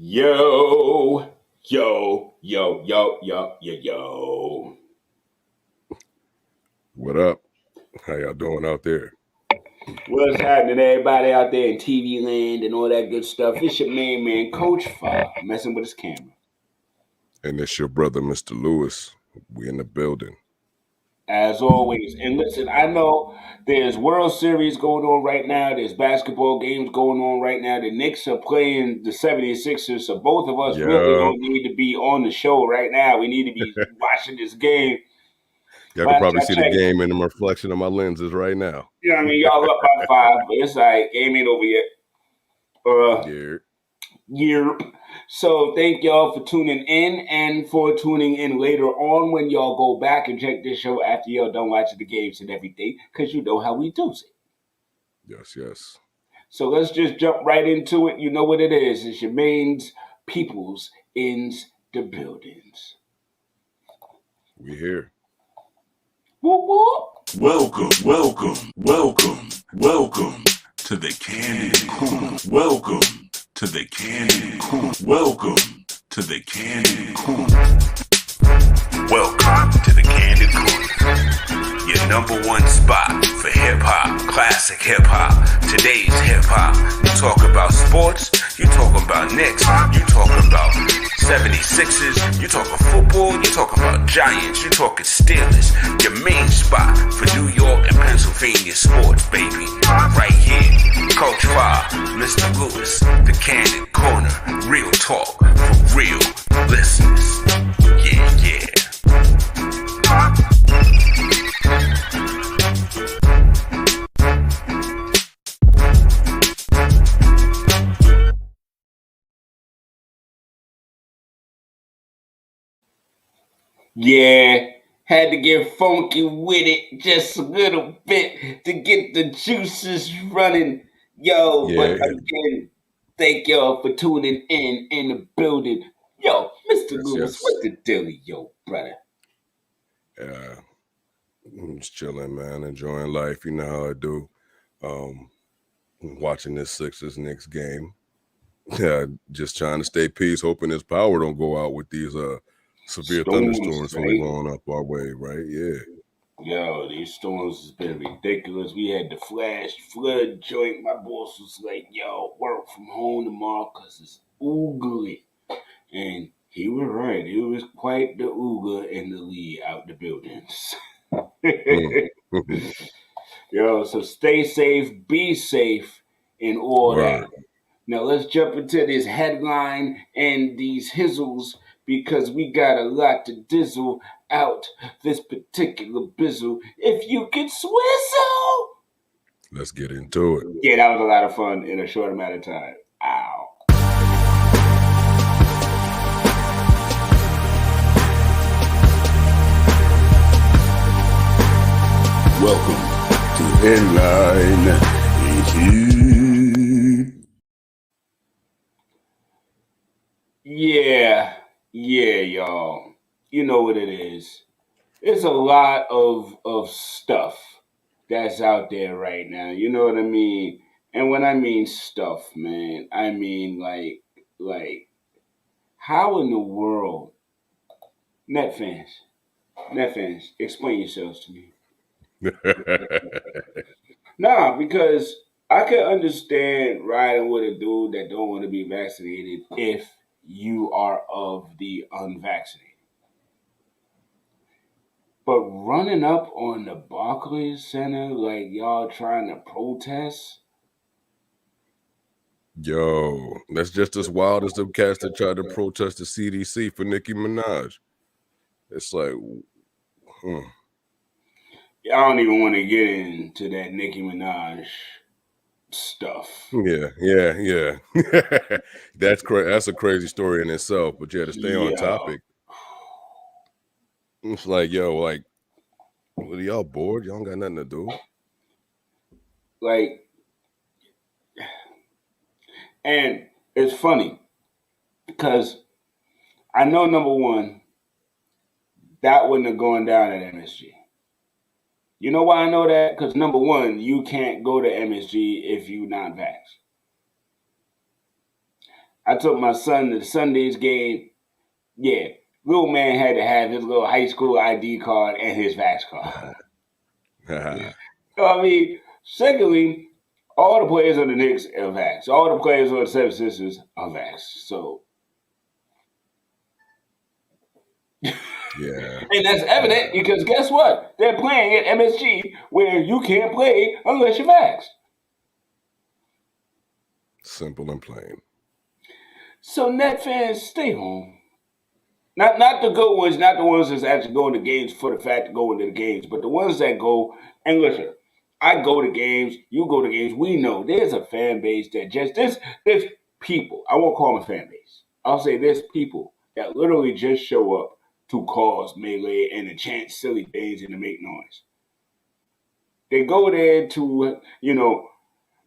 Yo, yo, yo, yo, yo, yo, yo. What up? How y'all doing out there? What's happening, everybody out there in TV land and all that good stuff? It's your main man, Coach Fah, messing with his camera. And it's your brother, Mr. Lewis. We in the building. As always. And listen, I know there's World Series going on right now. There's basketball games going on right now. The Knicks are playing the 76ers. So both of us really Yeah, don't need to be on the show right now. We need to be watching this game. y'all can Last probably I see the checked, game in the reflection of my lenses right now. you know what I mean? Y'all up by five, but it's all right. Game ain't over yet. Uh, Yeah, Yep. So thank y'all for tuning in and for tuning in later on when y'all go back and check this show after y'all done watching the games and everything, because you know how we do it. yes. So let's just jump right into it. You know what it is. It's your mains, peoples, ins, the buildings. We here. Whoop whoop. Welcome to the Candid Corner. Welcome to the Candid Corner. Welcome to the Candid Corner. Welcome to the Candid Corner. Your number one spot for hip hop, classic hip hop, today's hip hop. You talk about sports, you talk about Knicks, you talk about 76ers, you talking football, you talking about Giants, you talking Steelers. Your main spot for New York and Pennsylvania sports, baby. Right here, Coach Fah, Mr. Lewis, the Candid Corner. Real talk for real listeners. Yeah. Yeah. Had to get funky with it just a little bit to get the juices running. Yo, but Yeah, again, thank y'all for tuning in the building. Yo, Mr. Lewis, yes. what's the deal, yo, brother? Uh, I'm just chilling, man. Enjoying life. You know how I do. Um, Watching this Sixers Knicks game. Yeah, just trying to stay peace, hoping this power don't go out with these severe Storms, thunderstorms fully right? rolling up our way, right? Yeah. Yo, these storms has been ridiculous. We had the flash flood joint. My boss was like, yo, work from home tomorrow because it's oogly. And he was right. It was quite the ooga in the lead out the buildings. Mm. Yo, so stay safe, be safe, and all that. Word. Now let's jump into this headline and these hizzles because we got a lot to dizzle out this particular bizzle. If you could swizzle. Let's get into it. Yeah, that was a lot of fun in a short amount of time. Ow. Welcome to Headline Issue. Yeah, y'all. You know what it is. There's a lot of stuff that's out there right now. You know what I mean? And when I mean stuff, man, I mean like how in the world net fans, net fans, explain yourselves to me. Nah, because I can understand riding with a dude that don't want to be vaccinated if you are of the unvaccinated. But running up on the Barclays Center like y'all trying to protest, Yo, that's just as wild as the cats that tried to protest the CDC for Nicki Minaj. It's like, hmm. I don't even want to get into that Nicki Minaj stuff. Yeah. That's a crazy story in itself. But yeah, to stay on Yo, topic, it's like, yo, like, what, are y'all bored? Y'all don't got nothing to do. like, and it's funny because I know number one that wouldn't have gone down at MSG. You know why I know that? Because number one, you can't go to MSG if you not vaxxed. I took my son to the Sunday's game. Yeah, little man had to have his little high school ID card and his vax card. So, I mean, secondly, all the players on the Knicks are vax. All the players on the Seven Sisters are vax. So, Yeah. and that's evident because guess what? They're playing at MSG where you can't play unless you're vax. Simple and plain. So, Net fans, stay home. Not the good ones, not the ones that's actually going to games for the fact of going to the games, but the ones that go and listen. I go to games, you go to games. We know there's a fan base that just there's people. I won't call them a fan base. I'll say there's people that literally just show up to cause melee and to chant silly things and to make noise. They go there to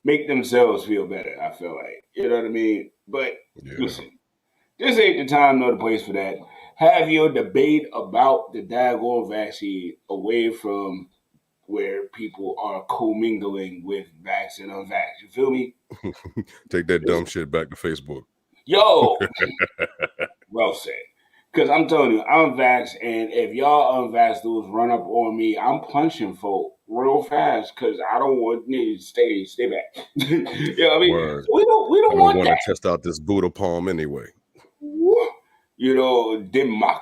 make themselves feel better. I feel like you know what I mean. But listen, this ain't the time nor the place for that. Have your debate about the daggone vaccine away from where people are commingling with vax and unvax. You feel me? Take that dumb shit back to Facebook. Yo, well said. Because I'm telling you, I'm vaxxed, and if y'all unvaxxed dudes run up on me, I'm punching folk real fast because I don't want to stay back. You know what I mean? Word. So we don't want to that. Test out this Buddha palm anyway. You know, Dimmak.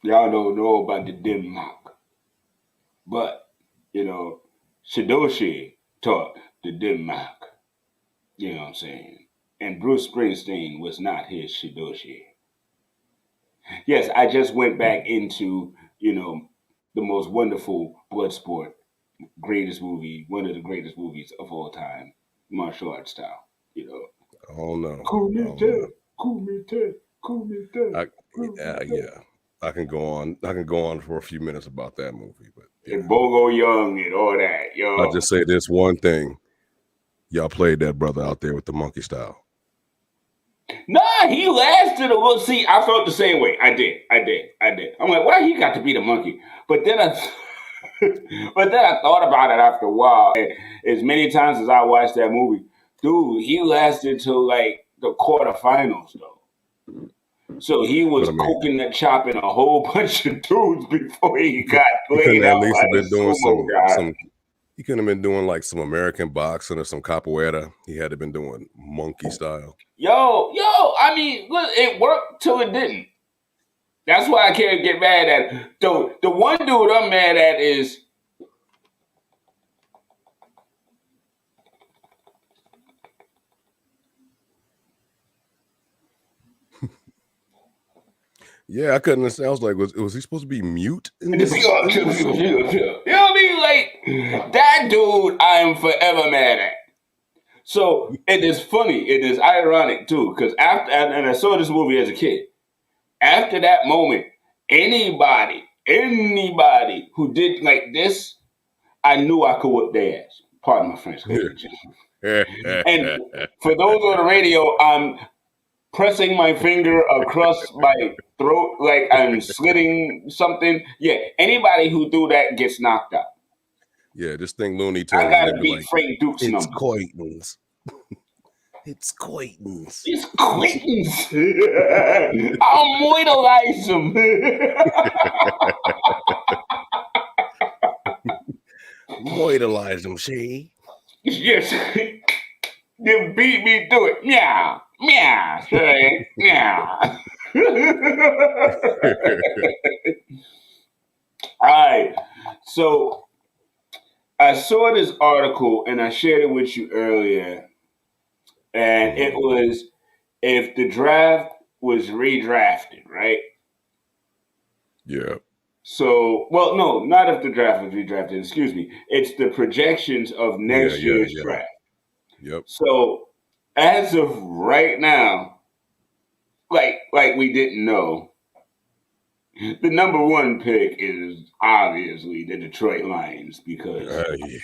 Y'all don't know about the Dimmak. But, Shidoshi taught the Dimmak. You know what I'm saying? And Bruce Springsteen was not his Shidoshi. Yes, I just went back into, the most wonderful blood sport, greatest movie, one of the greatest movies of all time, martial arts style, Oh no. Kumite. Yeah. I can go on for a few minutes about that movie, but yeah. And Bogo Young and all that, yo. I'll just say this one thing. Y'all played that brother out there with the monkey style. Nah, he lasted a little. See, I felt the same way. I did. I'm like, why he got to be the monkey? But then I thought about it after a while. And as many times as I watched that movie, dude, he lasted till like the quarterfinals though. So he was coconut chopping a whole bunch of dudes before he got played out by the sumo guy. He couldn't have been doing like some American boxing or some capoeira. He had to have been doing monkey style. Yo, I mean, look, it worked till it didn't. That's why I can't get mad at it. The one dude I'm mad at is yeah, I couldn't understand. I was like, was he supposed to be mute in this? You know what I mean? Like, that dude I am forever mad at. So it is funny, it is ironic too, because and I saw this movie as a kid. After that moment, anybody who did like this, I knew I could whip their ass. Pardon my French. And for those on the radio, I'm pressing my finger across my throat like I'm slitting something. Yeah, anybody who do that gets knocked out. Yeah, this thing Looney Tunes. I gotta beat Frank Duke's number. Coitons. It's Coitons. It's Coitons. I'll moidalize him. Moidalize him, see? Yes. You beat me to it. Meow. Meow. Meow. All right. So I saw this article and I shared it with you earlier. And it was if the draft was redrafted, right? Yeah. So, well, no, not if the draft was redrafted. Excuse me. It's the projections of next year's draft. Yep. So, as of right now, like we didn't know, the number one pick is obviously the Detroit Lions because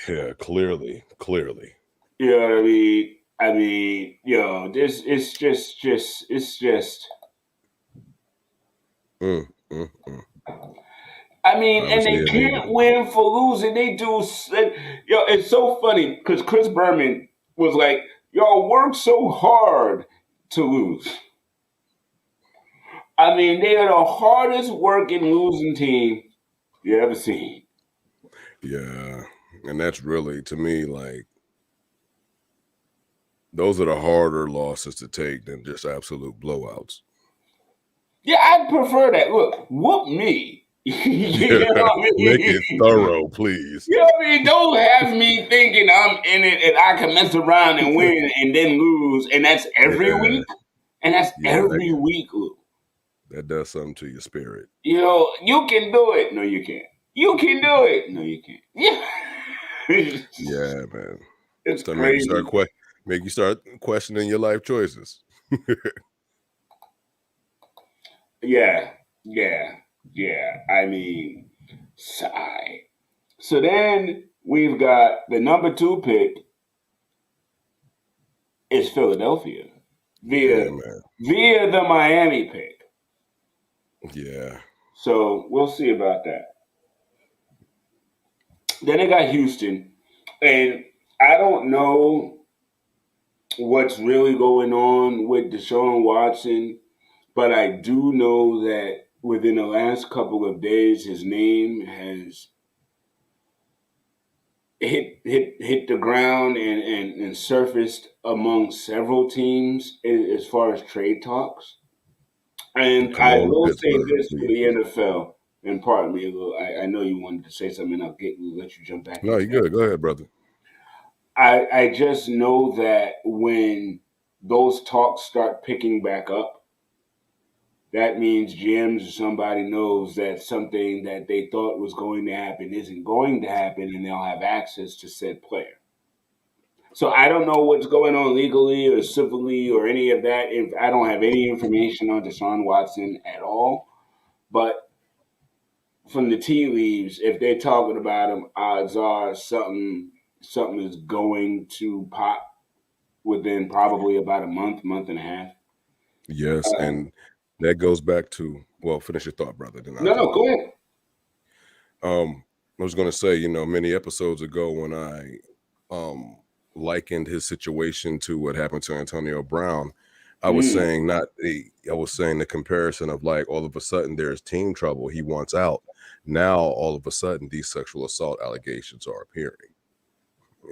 yeah, clearly. You know what I mean? I mean, this it's just. I mean, and they can't win for losing. They do. It's so funny because Chris Berman was like, Y'all work so hard to lose. I mean, they are the hardest working losing team you ever seen. Yeah. And that's really, to me, like, those are the harder losses to take than just absolute blowouts. Yeah, I'd prefer that. Look, whoop me. You Yeah. know what I Make it mean? thorough, please. You know what I mean? Don't have me thinking I'm in it and I can mess around and win and then lose, and that's every Yeah. week. And that's Yeah. every week, Lou. That does something to your spirit. You know, you can do it. No, you can't. You can do it. No, you can't. Yeah. Yeah, man. It's Start make you start crazy. make you start questioning your life choices. Yeah, yeah, yeah. I mean, sigh. So then we've got the number two pick is Philadelphia Yeah, via man. via the Miami pick. Yeah. So we'll see about that. Then they got Houston, and I don't know what's really going on with Deshaun Watson, but I do know that within the last couple of days, his name has hit the ground and surfaced among several teams as far as trade talks. And Come I on to will say Pittsburgh, this for please. the NFL, and pardon me, I know you wanted to say something. Let you jump back No, into you that. good. Go ahead, brother. I just know that when those talks start picking back up, that means GMs or somebody knows that something that they thought was going to happen isn't going to happen, and they'll have access to said player. So I don't know what's going on legally or civilly or any of that. If I don't have any information on Deshaun Watson at all, but from the tea leaves, if they're talking about him, odds are something is going to pop within probably about a month and a half. Yes, Uh, and that goes back to, well, finish your thought, brother, then I'll no, jump no, go in. ahead. I was going to say, many episodes ago when I um likened his situation to what happened to Antonio Brown, Mm. I was saying the comparison of, like, all of a sudden there's team trouble, he wants out. Now all of a sudden these sexual assault allegations are appearing.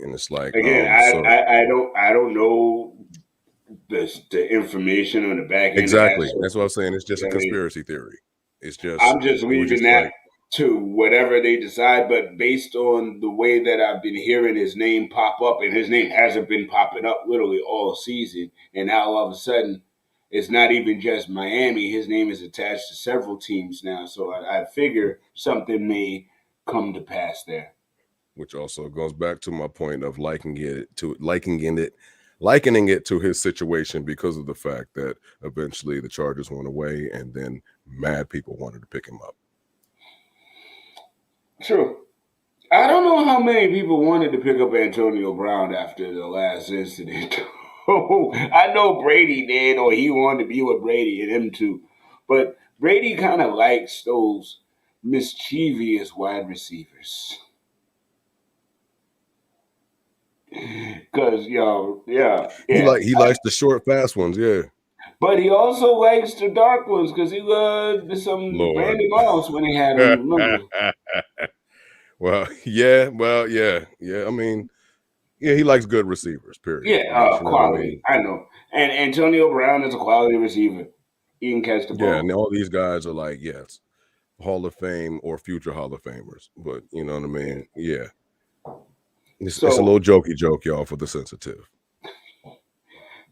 And it's like, Again, so I don't know the information on the back end of that. exactly. That's So what I'm saying. It's just you a know what I mean. conspiracy theory. I'm just It was leaving just that like, to whatever they decide. But based on the way that I've been hearing his name pop up, and his name hasn't been popping up literally all season, and now all of a sudden it's not even just Miami. His name is attached to several teams now. So I figure something may come to pass there. which also goes back to my point of likening it to his situation, because of the fact that eventually the charges went away and then mad people wanted to pick him up. True. I don't know how many people wanted to pick up Antonio Brown after the last incident. I know Brady did, or he wanted to be with Brady and him too. But Brady kind of likes those mischievous wide receivers. Because, He likes the short, fast ones, yeah. But he also likes the dark ones because he loved some Lord. Randy Moss when he had him, remember? Yeah. I mean, yeah, he likes good receivers, period. Yeah, I guess, you know what I quality. mean? I know. And Antonio Brown is a quality receiver. He can catch the Yeah, and ball. all these guys are like, yes, Hall of Fame or future Hall of Famers. But you know what I Yeah. mean? Yeah. It's a So little jokey joke, y'all, for the sensitive.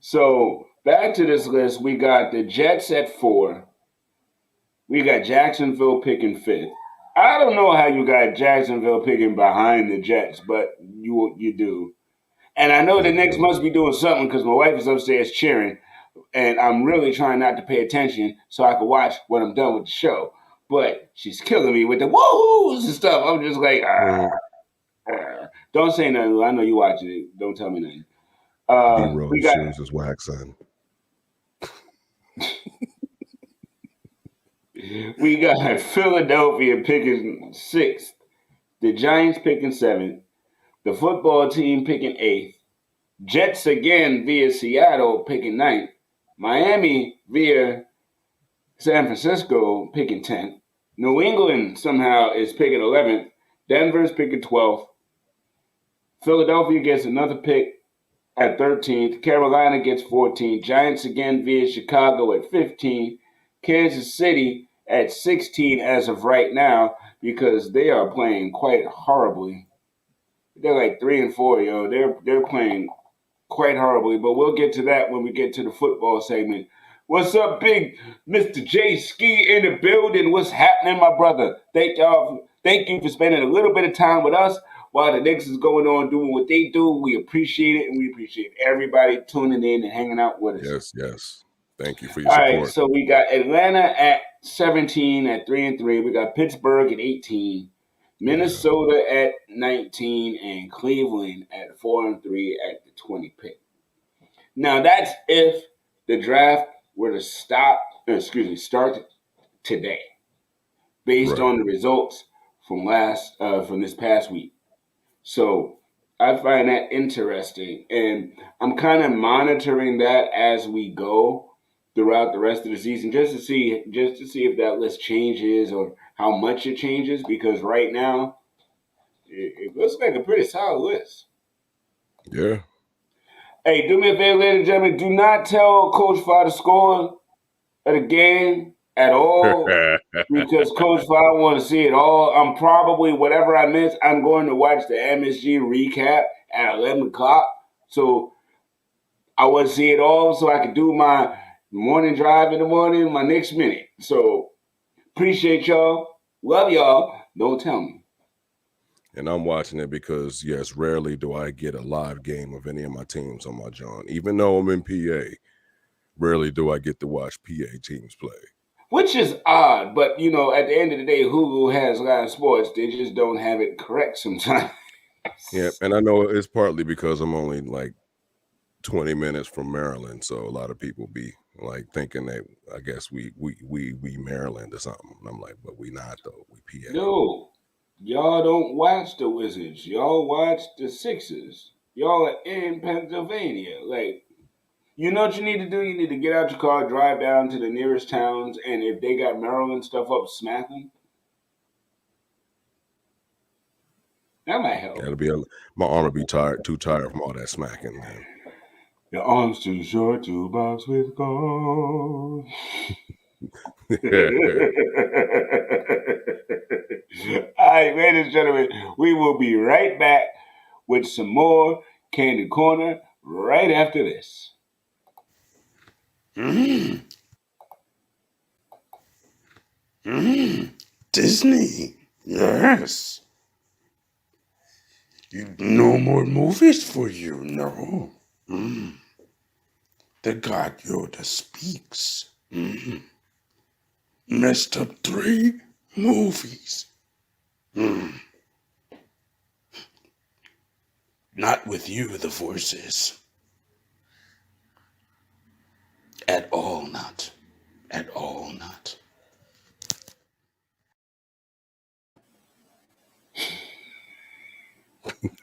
So back to this list, we got the Jets at 4. We got Jacksonville picking fifth. I don't know how you got Jacksonville picking behind the Jets, but you do. And I know the Knicks Mhm. must be doing something because my wife is upstairs cheering, and I'm really trying not to pay attention so I can watch when I'm done with the show. But she's killing me with the woohoo's and stuff. I'm just like, Mhm. don't say nothing. I know you watching it. Don't tell me nothing. We D-Rose got shoes is waxing. We got Philadelphia picking sixth, the Giants picking seventh, the football team picking eighth, Jets again via Seattle picking ninth. Miami via San Francisco picking 10th. New England somehow is picking 11th. Denver's picking 12th. Philadelphia gets another pick at 13th. Carolina gets 14th. Giants again via Chicago at 15th. Kansas City at 16 as of right now because they are playing quite horribly. They're like 3-4, yo. They're playing quite horribly, but we'll get to that when we get to the football segment. What's up, big Mr. J Ski in the building? What's happening, my brother? Thank y'all. Thank you for spending a little bit of time with us while the Knicks is going on doing what they do. We appreciate it, and we appreciate everybody tuning in and hanging out with us. Yes, yes. Thank you for your All right, support. so we got Atlanta at 17 at 3-3. We got Pittsburgh at 18. Minnesota at 19 and Cleveland at 4-3 at the 20 pick. Now that's if the draft were to start today, based on the results from this past week. So I find that interesting, and I'm kind of monitoring that as we go throughout the rest of the season, just to see if that list changes or how much it changes. Because right now, it looks like a pretty solid list. Yeah. Hey, do me a favor, ladies and gentlemen. Do not tell Coach Fah the score of the game at all because Coach Fah want to see it all. I'm probably, whatever I miss, I'm going to watch the MSG recap at 11 o'clock. So I want to see it all so I can do my morning drive in the morning, my next minute. So appreciate y'all. Love y'all. Don't tell me. And I'm watching it because, yes, rarely do I get a live game of any of my teams on my John. Even though I'm in PA, rarely do I get to watch PA teams play. Which is odd, but, at the end of the day, Hulu has live sports. They just don't have it correct sometimes. Yeah, and I know it's partly because I'm only like 20 minutes from Maryland, so a lot of people be like thinking that I guess we Maryland or something. And I'm like, but we not though. We PA. No. Y'all don't watch the Wizards. Y'all watch the Sixers. Y'all are in Pennsylvania. Like, you know what you need to do? You need to get out your car, drive down to the nearest towns, and if they got Maryland stuff up, smack them. That might help. That'll be my arm will be too tired from all that smacking, man. Your arm's too short to box with gold. All right, ladies and gentlemen, we will be right back with some more Candid Corner right after this. Disney, yes. No more movies for you, no. The God Yoda speaks. Messed up 3 movies. Not with you, the forces. At all not. At all not.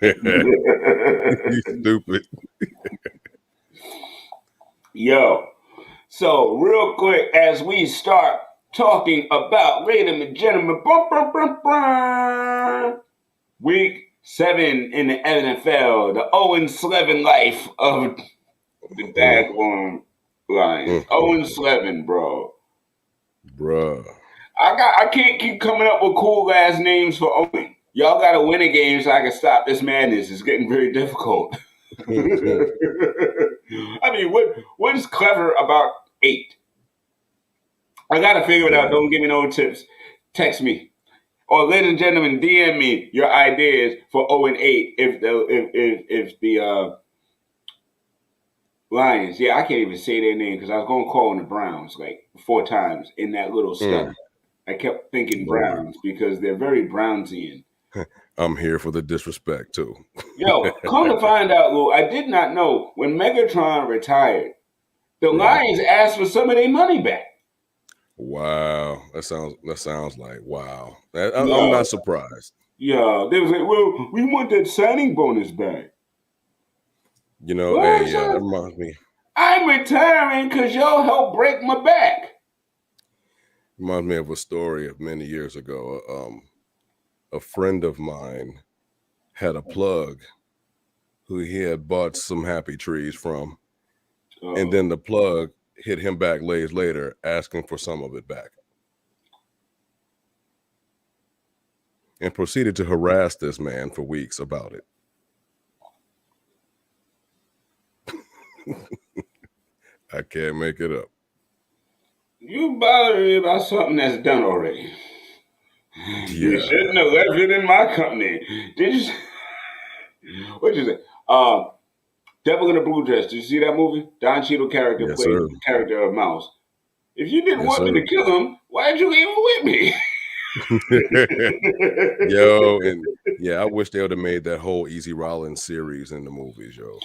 You stupid. Yo, so real quick as we start talking about, ladies and gentlemen, week 7 in the NFL, the 0-11 life of the Daggone Lions. 0-11, bro. Bruh. I can't keep coming up with cool ass names for Owen. Y'all gotta win a game so I can stop this madness. It's getting very difficult. I mean, what is clever about 8? I gotta figure it out. Don't give me no tips. Text me. Or ladies and gentlemen, DM me your ideas for 0-8 if the Lions. Yeah, I can't even say their name because I was gonna call them the Browns like 4 times in that little study. I kept thinking Browns because they're very Brownsian. I'm here for the disrespect too. Yo, come to find out, Lou, I did not know when Megatron retired, the Lions asked for some of their money back. Wow, that sounds like wow. I'm not surprised. Yeah, they was like, well, we want that signing bonus back. You know, What, hey, that sir? reminds me. I'm retiring because y'all helped break my back. Reminds me of a story of many years ago. A friend of mine had a plug who he had bought some happy trees from, and then the plug hit him back days later, asking for some of it back, and proceeded to harass this man for weeks about it. I can't make it up. You bother me about something that's done already. You Yeah. shouldn't have left it in my company. Did you? What you say? Devil in a Blue Dress. Did you see that movie? Don Cheadle character Yes, played sir. the character of Mouse. If you didn't Yes, want me sir. to kill him, why'd you leave him with me? Yo, and yeah, I wish they would have made that whole Easy Rollins series in the movies, yo.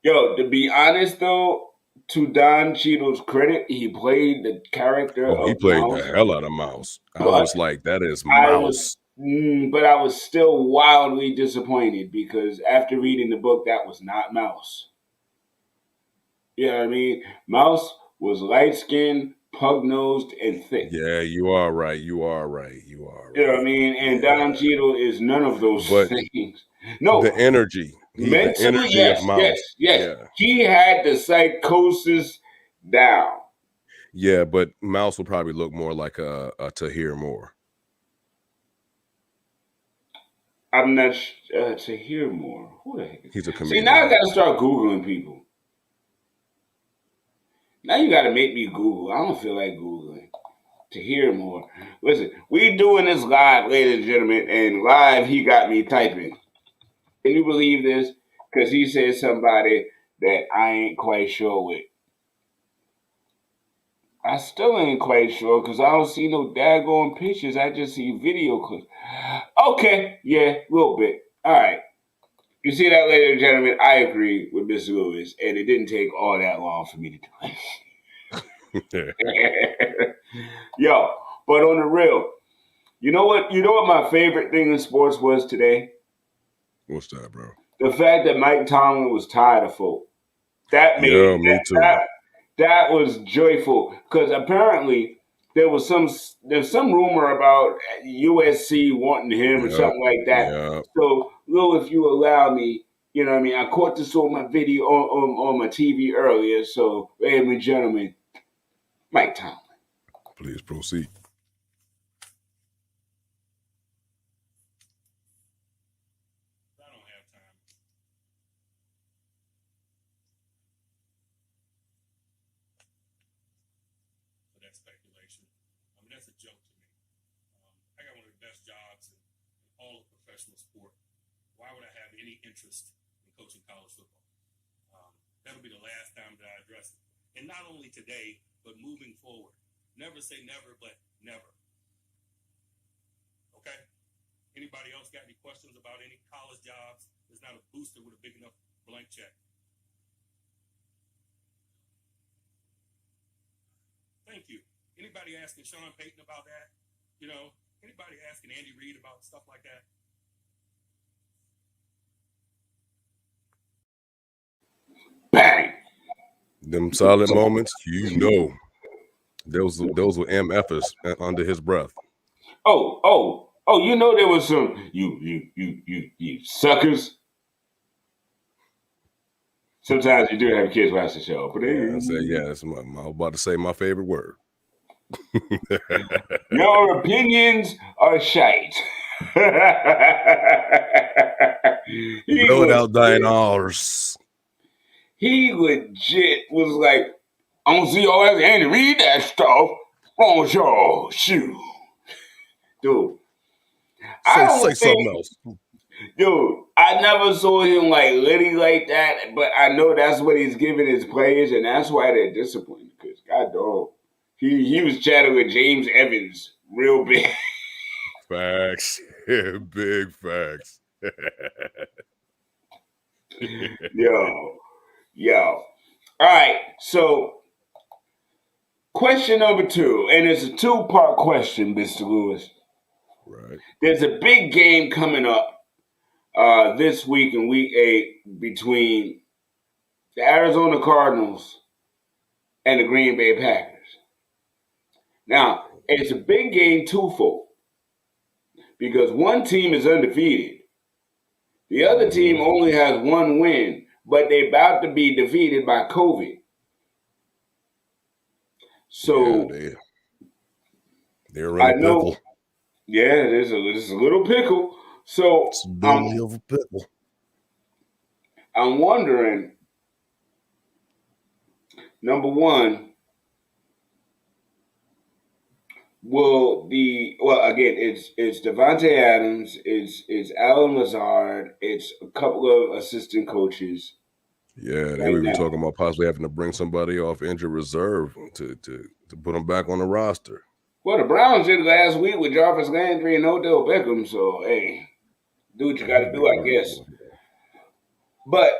Yo, to be honest though, to Don Cheadle's credit, he played the character Oh, he of played the Mouse, hell out of Mouse. I but was like, that is I was, Mouse. but I was still wildly disappointed because after reading the book, that was not Mouse. You know what I mean? Mouse was light skinned, pug nosed, and thick. Yeah, you are right. You are right. You are You know what I right. mean? And Don Yeah. Cheadle is none of those But things. the No, energy, the mentally, energy of yes, yes, Mouse. yes. Yeah. He had the psychosis down. Yeah, but Mouse will probably look more like a Tahir Moore. I'm not to hear more. Who the heck is? He's a See, now I comedian. got to start Googling people. Now you got to make me Google. I don't feel like Googling to hear more. Listen, we doing this live, ladies and gentlemen, and live he got me typing. Can you believe this? Because he said somebody that I ain't quite sure with. I still ain't quite sure because I don't see no daggone pictures. I just see video clips. Okay, yeah, a little bit. All right. You see that, ladies and gentlemen? I agree with Mr. Lewis, and it didn't take all that long for me to do it. Yo, but on the real, you know what? You know what my favorite thing in sports was today? What's that, bro? The fact that Mike Tomlin was tired of folk. That made Yeah, me too. that was joyful because apparently there's some rumor about USC wanting him or Yep. something like that. Yep. So, Lil, if you allow me, you know what I mean. I caught this on my video on my TV earlier. So, ladies and gentlemen, Mike Tomlin. Please proceed. I don't have time for that speculation. I mean, that's a joke to me. I got one of the best jobs in all of professional sport. Why would I have any interest in coaching college football? That'll be the last time that I address it. And not only today, but moving forward. Never say never, but never. Okay? Anybody else got any questions about any college jobs? There's not a booster with a big enough blank check. Thank you. Anybody asking Sean Payton about that? You know, anybody asking Andy Reid about stuff like that? Bang. Them silent moments, those were MFers under his breath. Oh. You know there was some you suckers. Sometimes you do have kids watch the show, but Yeah, I said, yeah, that's I was about to say my favorite word. your opinions are shite. he Blow it was out thine ours. he legit was like, I don't see all that Andy read that stuff. Wrong with y'all, shoot, dude. I Say don't something think, else. dude. I never saw him like litty like that, but I know that's what he's giving his players, and that's why they're disciplined. Because God dog, he was chatting with James Evans real big. Facts. Big facts. Yo. All right. So, question number 2, and it's a 2-part question, Mr. Lewis. Right. There's a big game coming up this week in week 8 between the Arizona Cardinals and the Green Bay Packers. Now, it's a big game twofold because one team is undefeated. The other team Mm-hmm. only has one win, but they're about to be defeated by COVID. Yeah, So they're in I a pickle. know, yeah, there's a little pickle. So It's belly of a pickle. I'm wondering, number one, well again it's Devontae Adams, it's Alan Lazard, it's a couple of assistant coaches Yeah, they were right even now. talking about possibly having to bring somebody off injured reserve to put them back on the roster. Well, the Browns did last week with Jarvis Landry and Odell Beckham, so hey, do what you got to They do, I were, guess. But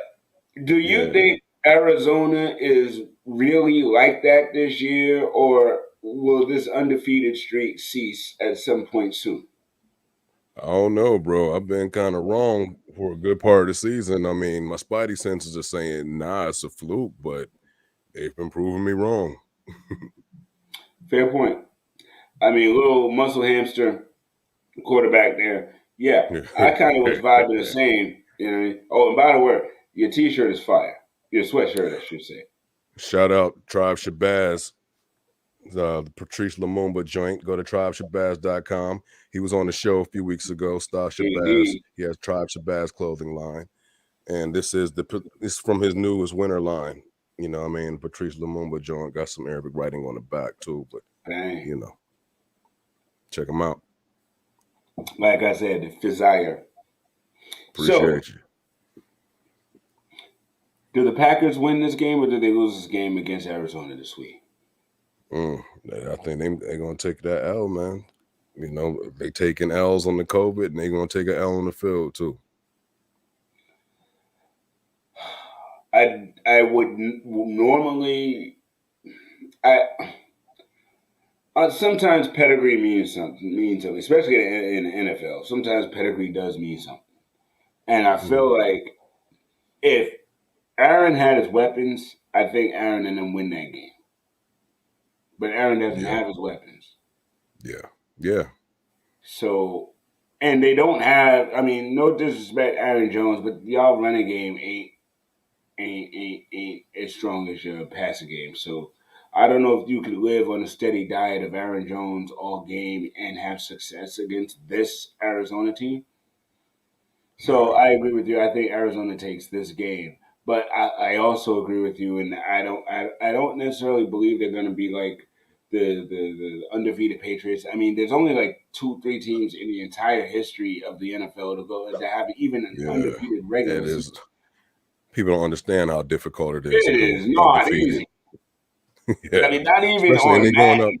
do you yeah. think Arizona is really like that this year, or will this undefeated streak cease at some point soon? I don't know, bro. I've been kind of wrong for a good part of the season. I mean, my spidey senses are saying, nah, it's a fluke, but they've been proving me wrong. Fair point. I mean, little muscle hamster quarterback there. Yeah, I kind of was vibing the same. You know what I mean? Oh, and by the way, your T-shirt is fire. Your sweatshirt, I should say. Shout out Tribe Shabazz, the Patrice Lumumba joint. Go to tribeshabazz.com. He was on the show a few weeks ago. Star Shabazz. Indeed. He has Tribe Shabazz clothing line. And this is from his newest winter line. You know what I mean? Patrice Lumumba joint got some Arabic writing on the back too, but Dang. you know, check him out. Like I said, the desire. So, Appreciate you. do the Packers win this game, or do they lose this game against Arizona this week? Mm, I think they're gonna take that L, man. You know, they taking L's on the COVID, and they're gonna take an L on the field too. I would normally I sometimes pedigree means something, especially in the NFL. Sometimes pedigree does mean something, and I feel Mm, like if Aaron had his weapons, I think Aaron and them win that game. But Aaron doesn't yeah, have his weapons, yeah, yeah, so and they don't have. I mean, no disrespect, Aaron Jones, but y'all running game ain't as strong as your passing game. So I don't know if you could live on a steady diet of Aaron Jones all game and have success against this Arizona team. So yeah, I agree with you. I think Arizona takes this game, but I also agree with you, and I don't necessarily believe they're going to be like the undefeated Patriots. I mean, there's only like two, three teams in the entire history of the NFL to go to have even an yeah. undefeated It regular is. season. People don't understand how difficult it is to It go is not undefeated. easy. I Yeah, mean, not even especially and on they going up. Madden.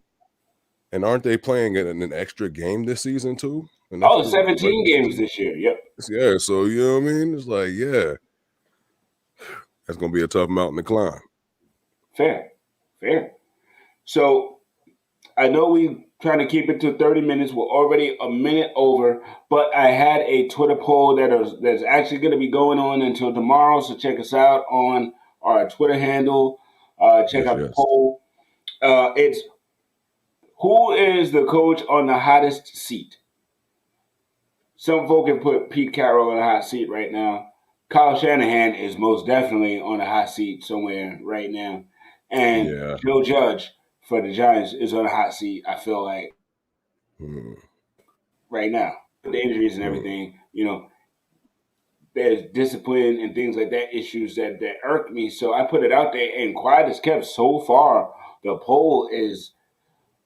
And aren't they playing in an extra game this season too? An Oh, extra 17 regular games season? this year. Yep. Yeah, so you know what I mean? It's like, yeah, that's gonna be a tough mountain to climb. Fair. Fair. So I know we trying to keep it to 30 minutes. We're already a minute over, but I had a Twitter poll that's actually going to be going on until tomorrow. So check us out on our Twitter handle. Check Yes, out the yes. poll. It's who is the coach on the hottest seat? Some folk have put Pete Carroll in a hot seat right now. Kyle Shanahan is most definitely on a hot seat somewhere right now. And Yeah. Joe Judge for the Giants is on a hot seat, I feel like, Mm, right now. With the injuries and mm. everything, there's discipline and things like that issues that irk me. So I put it out there, and quiet is kept. So far, the poll is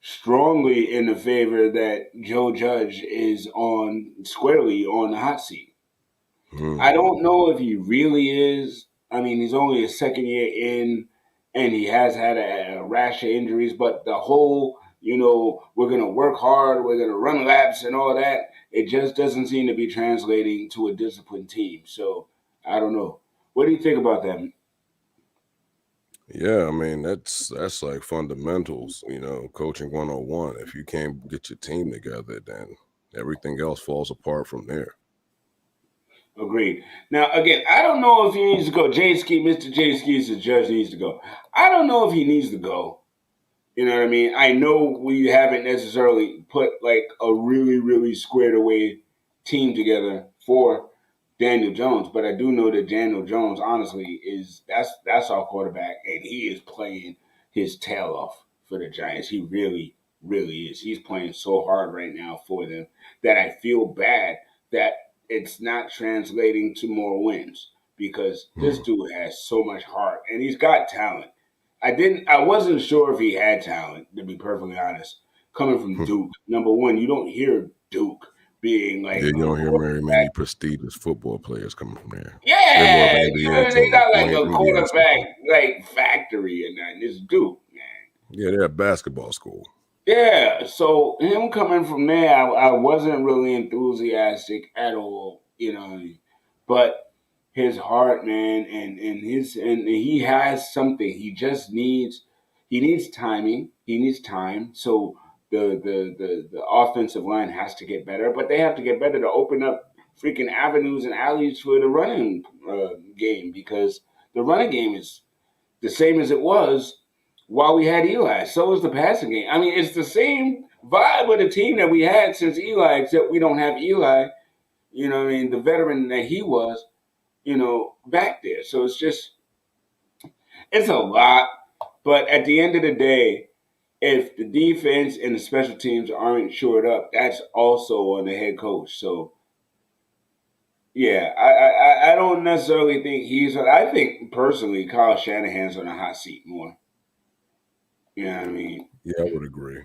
strongly in the favor that Joe Judge is on squarely on the hot seat. I Mm. don't know if he really is. I mean, he's only a second year in, and he has had a rash of injuries. But the whole, we're going to work hard, we're going to run laps and all that, it just doesn't seem to be translating to a disciplined team. So I don't know. What do you think about that? Yeah, I mean that's like fundamentals, coaching 101. If you can't get your team together, then everything else falls apart from there. Agreed. Now, again, I don't know if he needs to go. Mr. J. Ski, the judge needs to go. I don't know if he needs to go. You know what I mean? I know we haven't necessarily put like a really, really squared away team together for Daniel Jones, but I do know that Daniel Jones, honestly, that's our quarterback, and he is playing his tail off for the Giants. He really, really is. He's playing so hard right now for them that I feel bad that it's not translating to more wins because this dude has so much heart and he's got talent. I wasn't sure if he had talent, to be perfectly honest. Coming from Duke, number one, you don't hear Duke being like Yeah, you a don't hear very quarterback. many prestigious football players coming from there. They're more of Yeah, an you NBA know, they team, not more like a NBA quarterback school. like factory and that. It's Duke, man. Yeah, they're a basketball school. Yeah, so him coming from there, I wasn't really enthusiastic at all, you know. But his heart, man, and he has something. He needs timing. He needs time. So the offensive line has to get better, but they have to get better to open up freaking avenues and alleys for the running game because the running game is the same as it was while we had Eli. So is the passing game. I mean, it's the same vibe of the team that we had since Eli, except we don't have Eli, you know what I mean, the veteran that he was, back there. So it's a lot. But at the end of the day, if the defense and the special teams aren't shored up, that's also on the head coach. So yeah, I don't necessarily think I think personally Kyle Shanahan's on a hot seat more. You know what I mean? Yeah, I would agree.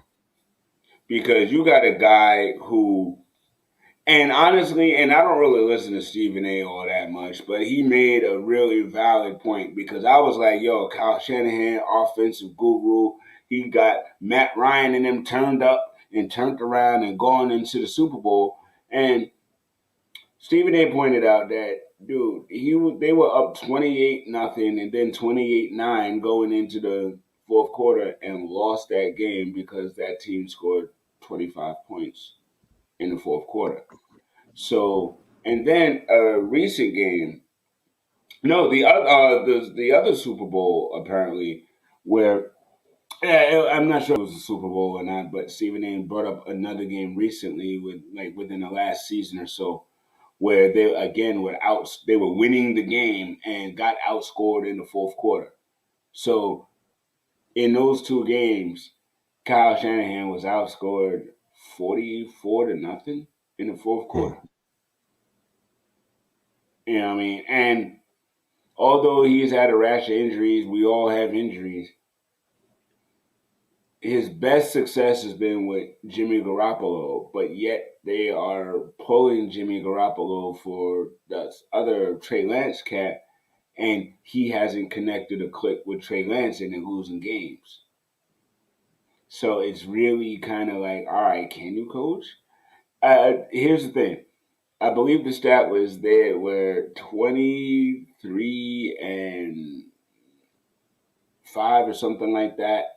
Because you got a guy who, and honestly, and I don't really listen to Stephen A. all that much, but he made a really valid point because I was like, yo, Kyle Shanahan, offensive guru, he got Matt Ryan and them turned up and turned around and gone into the Super Bowl. And Stephen A. pointed out that, dude, they were up 28-0 and then 28-9 going into the fourth quarter and lost that game because that team scored 25 points in the fourth quarter. So, and then a recent game, no, the other Super Bowl apparently, where I'm not sure if it was a Super Bowl or not, but Stephen A. brought up another game recently within the last season or so, where they again they were winning the game and got outscored in the fourth quarter. So in those two games, Kyle Shanahan was outscored 44-0 in the fourth Hmm. quarter. You know what I mean? And although he's had a rash of injuries, we all have injuries. His best success has been with Jimmy Garoppolo, but yet they are pulling Jimmy Garoppolo for the other Trey Lance cat, and he hasn't connected a click with Trey Lance and they're losing games. So it's really kind of like, all right, can you coach? Here's the thing. I believe the stat was they were 23-5 or something like that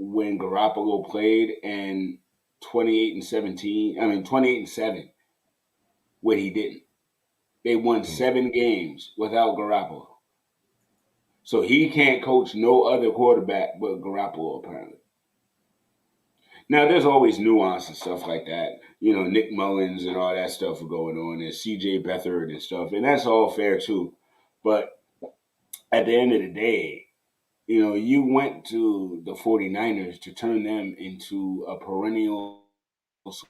when Garoppolo played, and 28-17. I mean 28-7 when he didn't. They won 7 games without Garoppolo. So he can't coach no other quarterback but Garoppolo apparently. Now there's always nuance and stuff like that. You know, Nick Mullins and all that stuff going on, and CJ Beathard and stuff, and that's all fair too. But at the end of the day, you went to the 49ers to turn them into a perennial Super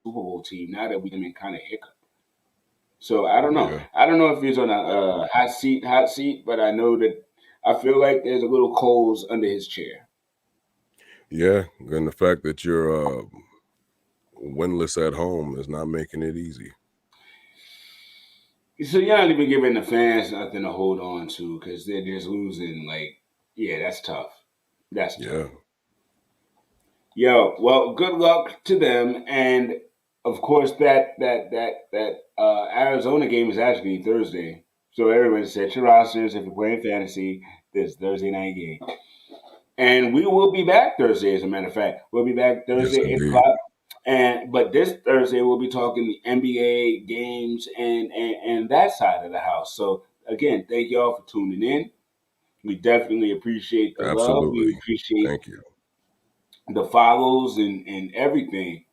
Bowl team. Now that we can kind of hiccup. So I don't know. Yeah. I don't know if he's on a hot seat, but I know that I feel like there's a little coals under his chair. Yeah. And the fact that you're winless at home is not making it easy. So you're not even giving the fans nothing to hold on to because they're just losing. Like, yeah, that's tough. That's tough. Yeah. Yo, well, good luck to them, and of course that Arizona game is actually Thursday. So everyone set your rosters if you're playing fantasy this Thursday night game, and we will be back Thursday. As a matter of fact, we'll be back Yes, Thursday 8 indeed. o'clock. But this Thursday we'll be talking the NBA games and that side of the house. So again, thank y'all for tuning in. We definitely appreciate the love. Absolutely. We appreciate Thank you. the follows and everything.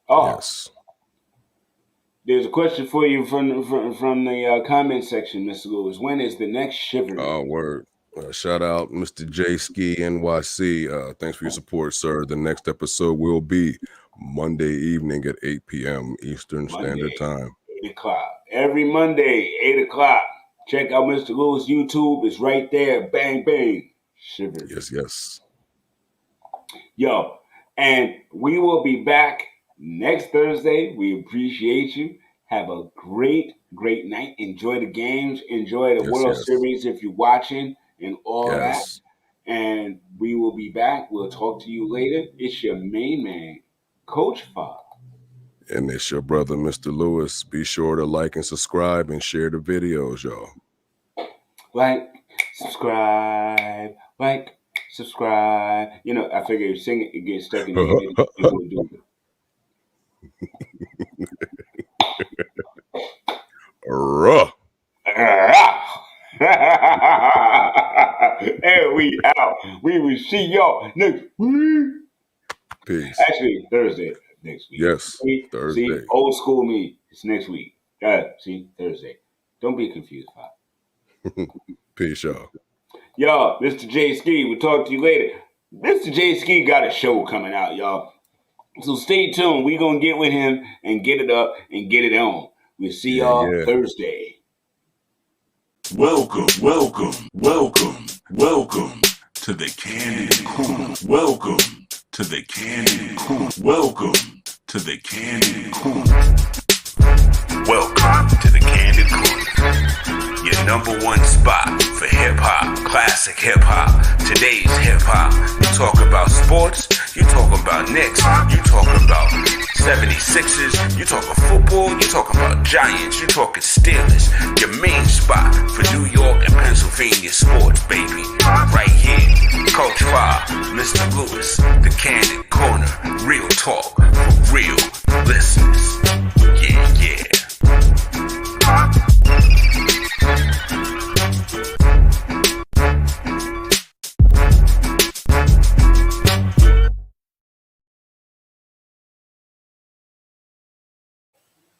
Oh, Yes. there's a question for you from the comment section, Mr. Lewis. When is the next Shiver Me? Word. Shout out Mr. J Ski NYC. Thanks for your support, sir. The next episode will be Monday evening at 8 p.m. Eastern Standard Monday, Time. 8 o'clock. Every Monday, 8 o'clock. Check out Mr. Lewis' YouTube. It's right there. Bang, bang. Shiver Me. Yes, yes. Yo, and we will be back next Thursday. We appreciate you. Have a great, great night. Enjoy the games. Enjoy the Yes, World yes. Series if you're watching and all that. Yes. And we will be back. We'll talk to you later. It's your main man, Coach Fah. And it's your brother, Mr. Lewis. Be sure to like and subscribe and share the videos, y'all. Like, subscribe. Like, subscribe. You know, I figure if you sing it, it gets stuck in your head. You won't do it. Ruh. And we out. We will see y'all next week. Peace. Actually, Thursday next week. Yes, See, Thursday. See, old school me. It's next week. See, Thursday. Don't be confused, Pop. Peace, y'all. Y'all, Mr. J Ski, we'll talk to you later. Mr. J Ski got a show coming out, y'all. So stay tuned. We're going to get with him and get it up and get it on. We'll see y'all Thursday. Welcome, welcome, welcome, welcome to the Candid Corner. Welcome to the Candid Corner. Welcome to the Candid Corner. Welcome to the Candid Corner, your #1 spot for hip-hop, classic hip-hop, today's hip-hop. You talk about sports, you talk about Knicks, you talk about 76ers, you talking football, you talking about Giants, you talking Steelers. Your main spot for New York and Pennsylvania sports, baby. Right here, Coach Fah, Mr. Lewis, the Candid Corner, real talk.